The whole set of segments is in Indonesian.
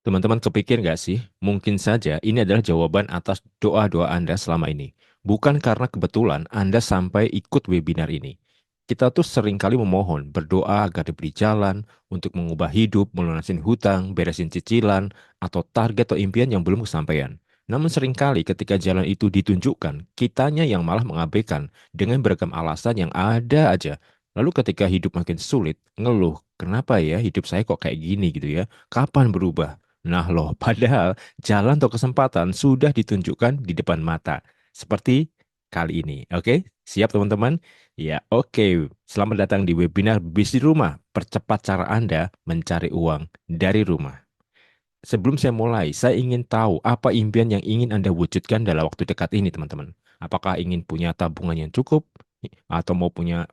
Teman-teman kepikir nggak sih, mungkin saja ini adalah jawaban atas doa-doa Anda selama ini. Bukan karena kebetulan Anda sampai ikut webinar ini. Kita tuh seringkali memohon, berdoa agar diberi jalan untuk mengubah hidup, melunasin hutang, beresin cicilan, atau target atau impian yang belum kesampaian. Namun seringkali ketika jalan itu ditunjukkan, kitanya yang malah mengabaikan dengan beragam alasan yang ada aja. Lalu ketika hidup makin sulit, ngeluh, kenapa ya hidup saya kok kayak gini gitu ya? Kapan berubah? Nah loh, padahal jalan atau kesempatan sudah ditunjukkan di depan mata. Seperti kali ini. Oke, siap teman-teman? Ya, oke. Selamat datang di webinar Bisnis Rumah. Percepat cara Anda mencari uang dari rumah. Sebelum saya mulai, saya ingin tahu apa impian yang ingin Anda wujudkan dalam waktu dekat ini, teman-teman. Apakah ingin punya tabungan yang cukup? Atau mau punya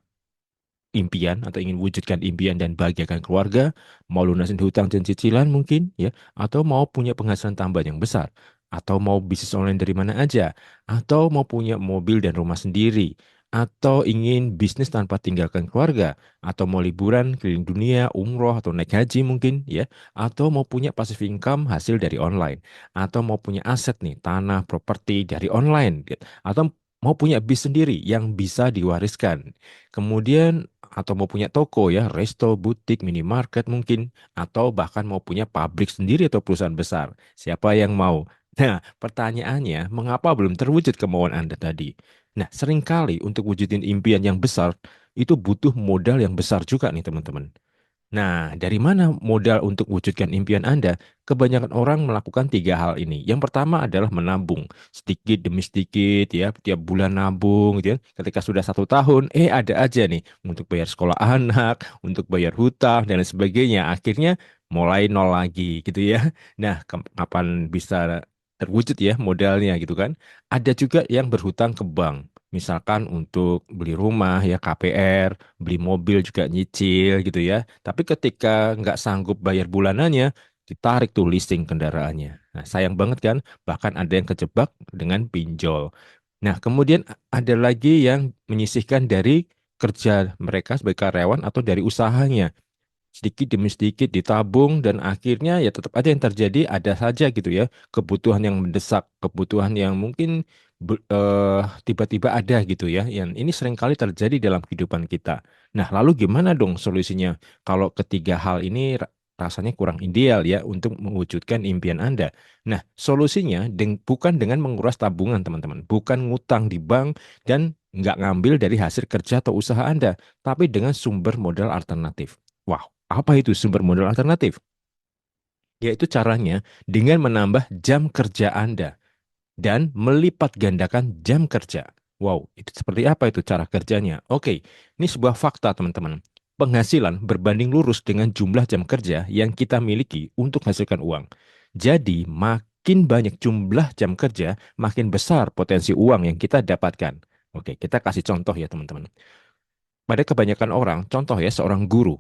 impian atau ingin wujudkan impian dan bahagiakan keluarga, mau lunasin hutang dan cicilan mungkin ya, atau mau punya penghasilan tambahan yang besar, atau mau bisnis online dari mana aja, atau mau punya mobil dan rumah sendiri, atau ingin bisnis tanpa tinggalkan keluarga, atau mau liburan keliling dunia, umroh atau naik haji mungkin ya, atau mau punya passive income hasil dari online, atau mau punya aset nih, tanah, properti dari online, gitu. Atau mau punya bis sendiri yang bisa diwariskan. Kemudian atau mau punya toko ya, resto, butik, minimarket mungkin, atau bahkan mau punya pabrik sendiri atau perusahaan besar. Siapa yang mau? Nah, pertanyaannya, mengapa belum terwujud kemauan Anda tadi? Nah, seringkali untuk wujudin impian yang besar, itu butuh modal yang besar juga nih teman-teman. Nah, dari mana modal untuk wujudkan impian Anda? Kebanyakan orang melakukan tiga hal ini. Yang pertama adalah menabung, sedikit demi sedikit ya, tiap bulan nabung gitu ya. Ketika sudah 1 tahun, ada aja nih untuk bayar sekolah anak, untuk bayar hutang dan lain sebagainya. Akhirnya mulai nol lagi gitu ya. Nah, kapan bisa terwujud ya modalnya gitu kan? Ada juga yang berhutang ke bank. Misalkan untuk beli rumah ya KPR, beli mobil juga nyicil gitu ya. Tapi ketika nggak sanggup bayar bulanannya, ditarik tuh leasing kendaraannya. Nah, sayang banget kan, bahkan ada yang kejebak dengan pinjol. Nah, kemudian ada lagi yang menyisihkan dari kerja mereka sebagai karyawan atau dari usahanya sedikit demi sedikit ditabung dan akhirnya ya tetap aja yang terjadi ada saja gitu ya kebutuhan yang mendesak, kebutuhan yang mungkin tiba-tiba ada gitu ya yang ini seringkali terjadi dalam kehidupan kita. Nah, lalu gimana dong solusinya kalau ketiga hal ini rasanya kurang ideal ya untuk mewujudkan impian Anda. Nah, solusinya bukan dengan menguras tabungan teman-teman, bukan ngutang di bank dan nggak ngambil dari hasil kerja atau usaha Anda, tapi dengan sumber modal alternatif. Wow, apa itu sumber modal alternatif? Yaitu caranya dengan menambah jam kerja Anda dan melipat gandakan jam kerja. Wow, itu seperti apa itu cara kerjanya? Oke, ini sebuah fakta teman-teman. Penghasilan berbanding lurus dengan jumlah jam kerja yang kita miliki untuk menghasilkan uang. Jadi, makin banyak jumlah jam kerja, makin besar potensi uang yang kita dapatkan. Oke, kita kasih contoh ya teman-teman. Pada kebanyakan orang, contoh ya seorang guru.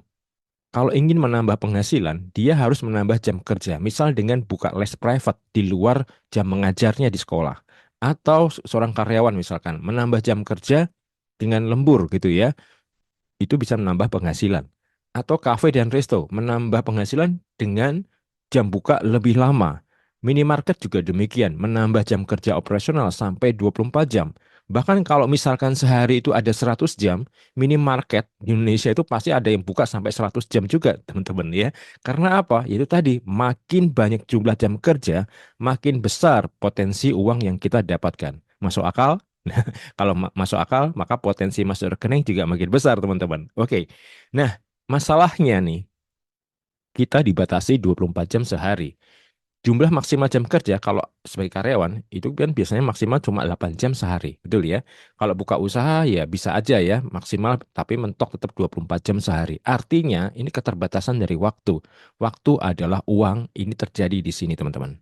Kalau ingin menambah penghasilan, dia harus menambah jam kerja, misal dengan buka les private di luar jam mengajarnya di sekolah. Atau seorang karyawan misalkan, menambah jam kerja dengan lembur gitu ya, itu bisa menambah penghasilan. Atau kafe dan resto, menambah penghasilan dengan jam buka lebih lama. Minimarket juga demikian, menambah jam kerja operasional sampai 24 jam. Bahkan kalau misalkan sehari itu ada 100 jam, minimarket di Indonesia itu pasti ada yang buka sampai 100 jam juga, teman-teman ya. Karena apa? Yaitu tadi, makin banyak jumlah jam kerja, makin besar potensi uang yang kita dapatkan. Masuk akal? Kalau masuk akal, maka potensi masuk rekening juga makin besar, teman-teman. Oke. Nah, masalahnya nih, kita dibatasi 24 jam sehari. Jumlah maksimal jam kerja kalau sebagai karyawan itu kan biasanya maksimal cuma 8 jam sehari, betul ya? Kalau buka usaha ya bisa aja ya maksimal tapi mentok tetap 24 jam sehari. Artinya ini keterbatasan dari waktu. Waktu adalah uang, ini terjadi di sini teman-teman.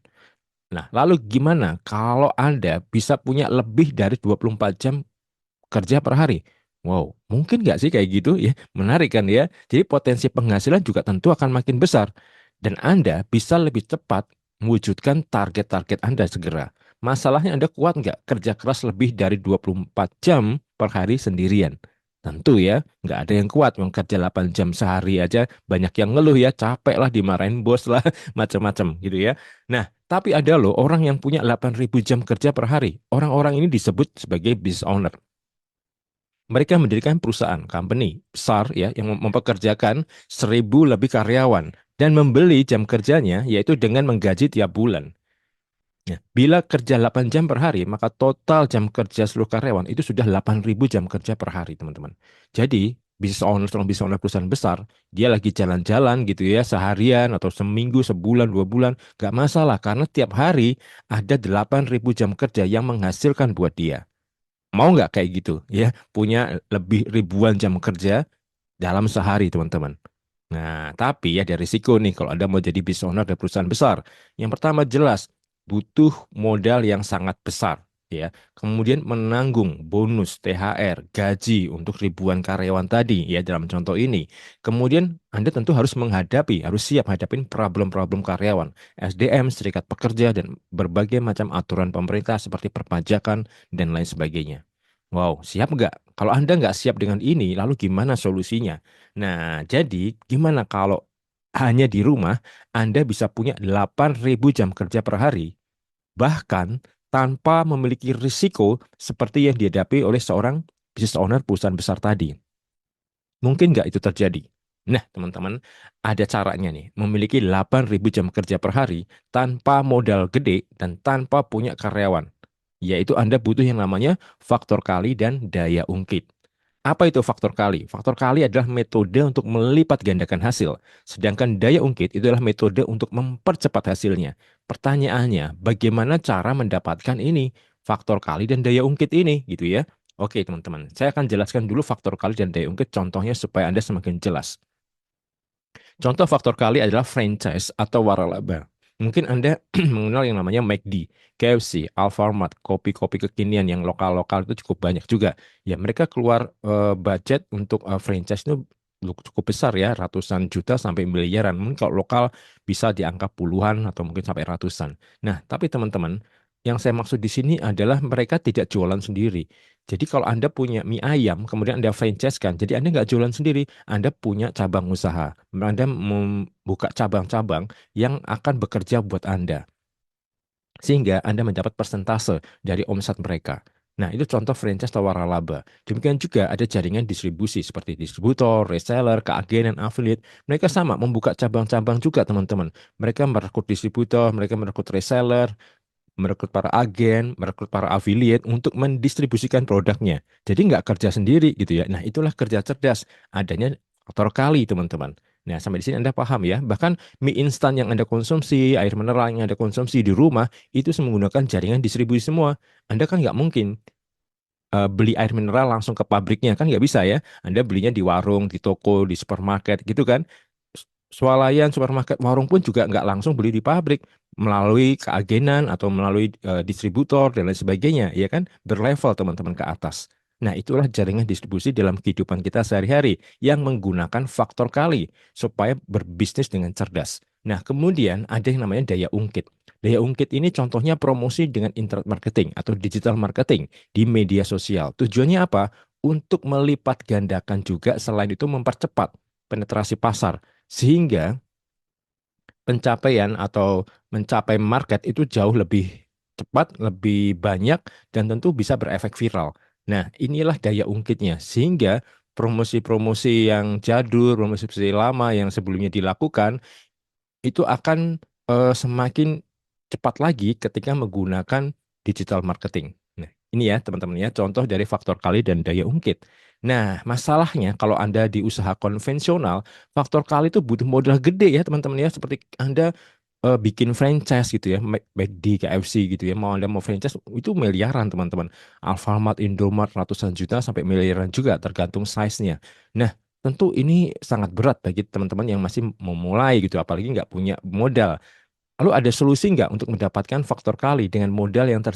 Nah, lalu gimana kalau Anda bisa punya lebih dari 24 jam kerja per hari? Wow, mungkin nggak sih kayak gitu ya? Menarik kan ya? Jadi potensi penghasilan juga tentu akan makin besar. Dan Anda bisa lebih cepat mewujudkan target-target Anda segera. Masalahnya Anda kuat nggak kerja keras lebih dari 24 jam per hari sendirian? Tentu ya, nggak ada yang kuat yang kerja 8 jam sehari aja, banyak yang ngeluh ya, capek lah, dimarahin bos lah, macam-macam gitu ya. Nah, tapi ada loh orang yang punya 8.000 jam kerja per hari. Orang-orang ini disebut sebagai business owner. Mereka mendirikan perusahaan, company besar ya, yang mempekerjakan 1.000 lebih karyawan dan membeli jam kerjanya, yaitu dengan menggaji tiap bulan. Ya, bila kerja 8 jam per hari, maka total jam kerja seluruh karyawan itu sudah 8.000 jam kerja per hari, teman-teman. Jadi, seorang business owner perusahaan besar, dia lagi jalan-jalan gitu ya, seharian atau seminggu, sebulan, 2 bulan, nggak masalah, karena tiap hari ada 8.000 jam kerja yang menghasilkan buat dia. Mau nggak kayak gitu ya, punya lebih ribuan jam kerja dalam sehari, teman-teman. Nah, tapi ya ada risiko nih kalau Anda mau jadi business owner dari perusahaan besar. Yang pertama jelas butuh modal yang sangat besar ya. Kemudian menanggung bonus, THR, gaji untuk ribuan karyawan tadi ya dalam contoh ini. Kemudian Anda tentu harus harus siap hadapin problem-problem karyawan, SDM, serikat pekerja dan berbagai macam aturan pemerintah seperti perpajakan dan lain sebagainya. Wow, siap nggak? Kalau Anda nggak siap dengan ini, lalu gimana solusinya? Nah, jadi gimana kalau hanya di rumah Anda bisa punya 8.000 jam kerja per hari, bahkan tanpa memiliki risiko seperti yang dihadapi oleh seorang business owner perusahaan besar tadi. Mungkin nggak itu terjadi? Nah, teman-teman, ada caranya nih, memiliki 8.000 jam kerja per hari tanpa modal gede dan tanpa punya karyawan. Yaitu Anda butuh yang namanya faktor kali dan daya ungkit. Apa itu faktor kali? Faktor kali adalah metode untuk melipat gandakan hasil, sedangkan daya ungkit itu adalah metode untuk mempercepat hasilnya. Pertanyaannya, bagaimana cara mendapatkan ini? Faktor kali dan daya ungkit ini, gitu ya. Oke, teman-teman, saya akan jelaskan dulu faktor kali dan daya ungkit contohnya supaya Anda semakin jelas. Contoh faktor kali adalah franchise atau waralaba. Mungkin Anda mengenal yang namanya McD, KFC, Alfamart, kopi-kopi kekinian yang lokal-lokal itu cukup banyak juga. Ya, mereka keluar budget untuk franchise itu cukup besar ya, ratusan juta sampai miliaran. Mungkin kalau lokal bisa di angka puluhan atau mungkin sampai ratusan. Nah, tapi teman-teman, yang saya maksud di sini adalah mereka tidak jualan sendiri. Jadi kalau Anda punya mie ayam, kemudian Anda franchise kan, jadi Anda nggak jualan sendiri, Anda punya cabang usaha. Anda membuka cabang-cabang yang akan bekerja buat Anda. Sehingga Anda mendapat persentase dari omset mereka. Nah, itu contoh franchise atau waralaba. Demikian juga ada jaringan distribusi seperti distributor, reseller, keagenan, affiliate. Mereka sama membuka cabang-cabang juga, teman-teman. Mereka merekrut distributor, mereka merekrut reseller, merekrut para agen, merekrut para affiliate untuk mendistribusikan produknya. Jadi nggak kerja sendiri gitu ya. Nah, itulah kerja cerdas. Adanya faktor kali, teman-teman. Nah, sampai di sini Anda paham ya. Bahkan mie instan yang Anda konsumsi, air mineral yang Anda konsumsi di rumah, itu menggunakan jaringan distribusi semua. Anda kan nggak mungkin beli air mineral langsung ke pabriknya kan nggak bisa ya. Anda belinya di warung, di toko, di supermarket gitu kan. Swalayan, supermarket, warung pun juga nggak langsung beli di pabrik melalui keagenan atau melalui distributor dan lain sebagainya, ya kan? Berlevel teman-teman ke atas. Nah, itulah jaringan distribusi dalam kehidupan kita sehari-hari yang menggunakan faktor kali supaya berbisnis dengan cerdas. Nah, kemudian ada yang namanya daya ungkit. Daya ungkit ini contohnya promosi dengan internet marketing atau digital marketing di media sosial. Tujuannya apa? Untuk melipat gandakan juga selain itu mempercepat penetrasi pasar sehingga pencapaian atau mencapai market itu jauh lebih cepat, lebih banyak, dan tentu bisa berefek viral. Nah, inilah daya ungkitnya. Sehingga promosi-promosi yang jadul, promosi-promosi lama yang sebelumnya dilakukan, itu akan semakin cepat lagi ketika menggunakan digital marketing. Nah, ini ya teman-teman ya, contoh dari faktor kali dan daya ungkit. Nah, masalahnya kalau Anda di usaha konvensional, faktor kali itu butuh modal gede ya teman-teman ya, seperti Anda bikin franchise gitu ya, McD, KFC gitu ya, Anda mau franchise itu miliaran teman-teman. Alfamart, Indomart ratusan juta sampai miliaran juga tergantung size-nya. Nah, tentu ini sangat berat bagi teman-teman yang masih memulai gitu, apalagi nggak punya modal. Lalu ada solusi nggak untuk mendapatkan faktor kali dengan modal yang